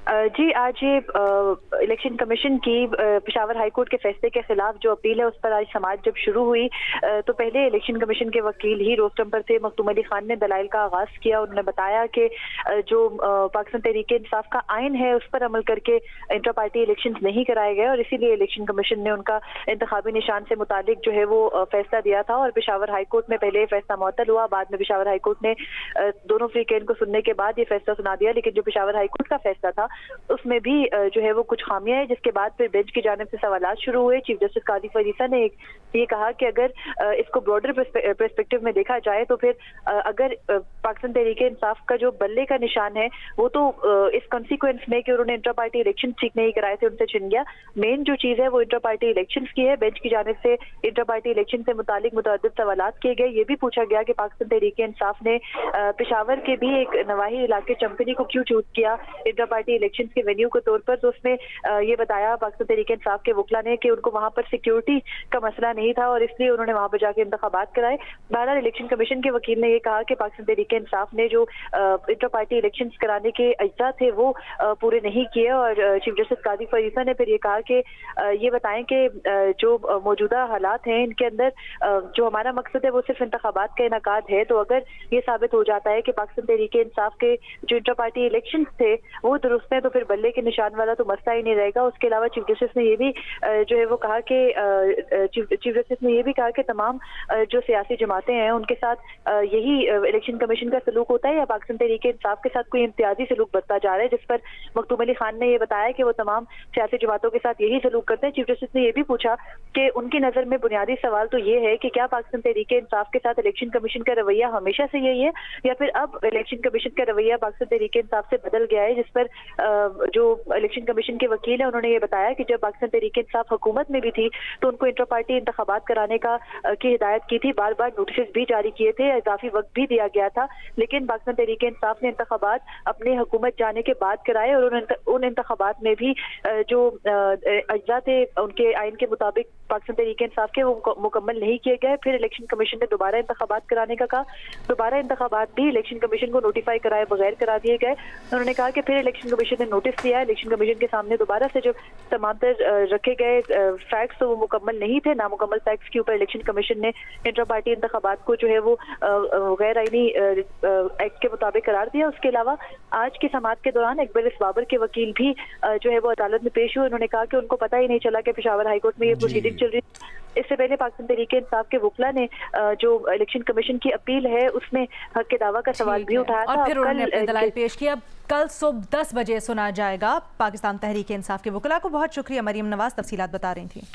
जी, आज ये election commission की पेशावर हाई कोर्ट के फैसले के खिलाफ जो अपील है उस पर आज समाअत जब शुरू हुई तो पहले इलेक्शन कमीशन के वकील ही रोस्टम पर से मखदूम अली खान ने दलाइल का आगाज किया। उन्होंने बताया कि जो पाकिस्तान तहरीक इंसाफ का आइन है उस पर अमल करके इंटर पार्टी इलेक्शन नहीं कराए गए और इसीलिए इलेक्शन कमीशन ने उनका इंतखाबी निशान से मुतालिक जो है वो फैसला दिया था और पेशावर हाई कोर्ट में पहले फैसला मुअत्तल हुआ। बाद में पेशावर हाई कोर्ट ने दोनों फ्रीकेन को सुनने के बाद ये फैसला सुना दिया, लेकिन जो पेशावर हाई कोर्ट का फैसला था उसमें भी जो है वो कुछ खामियां हैं, जिसके बाद फिर बेंच की जानिब से सवालात शुरू हुए। चीफ जस्टिस काजी फरीसा ने ये कहा कि अगर इसको ब्रॉडर पर्सपेक्टिव में देखा जाए तो फिर अगर पाकिस्तान तहरीक इंसाफ का जो बल्ले का निशान है वो तो इस कॉन्सिक्वेंस में कि उन्होंने इंटर पार्टी इलेक्शन ठीक नहीं कराए थे उनसे छिन गया। मेन जो चीज है वो इंटर पार्टी इलेक्शन की है। बेंच की जानिब से इंटर पार्टी इलेक्शन से मुतालिक मुतअद्दिद सवालात किए गए। ये भी पूछा गया कि पाकिस्तान तहरीक इंसाफ ने पेशावर के भी एक नवाही इलाके चंपनी को क्यों चूज किया इंटर पार्टी इलेक्शन के वेन्यू के तौर पर। तो उसमें ये बताया पाकिस्तान तहरीक इंसाफ के वकला ने कि उनको वहां पर सिक्योरिटी का मसला नहीं था और इसलिए उन्होंने वहां पर जाके इंतखाबात कराए। बहरहाल इलेक्शन कमीशन के वकील ने ये कहा कि पाकिस्तान तहरीक इंसाफ ने जो इंटर पार्टी इलेक्शन कराने के अज्जा थे वो पूरे नहीं किए और चीफ जस्टिस काजी फरीसा ने फिर ये कहा कि ये बताएं कि जो मौजूदा हालात हैं इनके अंदर जो हमारा मकसद है वो सिर्फ इंतखाबात का इनकाद है। तो अगर ये साबित हो जाता है कि पाकिस्तान तहरीक इंसाफ के जो इंटर पार्टी इलेक्शन थे वो दुरुस्त है तो फिर बल्ले के निशान वाला तो मसला ही नहीं रहेगा। उसके अलावा चीफ जस्टिस ने ये भी जो है वो कहा कि चीफ जस्टिस ने ये भी कहा कि तमाम जो सियासी जमातें हैं उनके साथ यही इलेक्शन कमीशन का सलूक होता है या पाकिस्तान तहरीक इंसाफ के साथ कोई इम्तियाजी सलूक बरता जा रहा है, जिस पर मखदूम अली खान ने ये बताया कि वो तमाम सियासी जमातों के साथ यही सलूक करते हैं। चीफ जस्टिस ने ये भी पूछा कि उनकी नजर में बुनियादी सवाल तो ये है कि क्या पाकिस्तान तहरीक इंसाफ के साथ इलेक्शन कमीशन का रवैया हमेशा से यही है या फिर अब इलेक्शन कमीशन का रवैया पाकिस्तान तहरीक इंसाफ से बदल गया है। जिस पर जो इलेक्शन कमीशन के वकील है उन्होंने ये बताया कि जब पाकिस्तान तहरीक इंसाफ हुकूमत में भी थी तो उनको इंटर पार्टी इंतखाबात कराने की हिदायत की थी, बार बार नोटिस भी जारी किए थे, इजाफी वक्त भी दिया गया था, लेकिन पाकिस्तान तहरीक इंसाफ ने इंतखाबात अपनी हुकूमत जाने के बाद कराए और उन इंतखाबात में भी जो अज्जा थे उनके आइन के मुताबिक पाकिस्तान तहरीक इंसाफ के वो मुकम्मल नहीं किए गए। फिर इलेक्शन कमीशन ने दोबारा इंतखाबात कराने का कहा, दोबारा इंतखाबात भी इलेक्शन कमीशन को नोटिफाई कराए बगैर करा दिए गए। उन्होंने कहा कि फिर इलेक्शन कमीशन ने नोटिस दिया, इलेक्शन कमीशन के सामने दोबारा से जो समांतर रखे गए फैक्ट्स तो वो मुकम्मल नहीं थे, नामुकम्मल फैक्ट्स के ऊपर इलेक्शन कमीशन ने इंटर पार्टी इंतखाबात को जो है वो गैर आईनी एक्ट के मुताबिक करार दिया। उसके अलावा आज की समाअत के दौरान अकबर बाबर के वकील भी जो है वो अदालत में पेश हुए। उन्होंने कहा कि उनको पता ही नहीं चला कि पेशावर हाईकोर्ट में ये प्रोसीडिंग चल रही। इससे पहले पाकिस्तान तहरीक इंसाफ के वकला ने जो इलेक्शन कमीशन की अपील है उसमें हक के दावा का सवाल भी उठाया था और फिर उन्होंने अपने दलाइल पेश किया। कल सुबह 10 बजे सुना जाएगा पाकिस्तान तहरीक इंसाफ के वकला को। बहुत शुक्रिया मरियम नवाज, तफसीलात बता रही थी।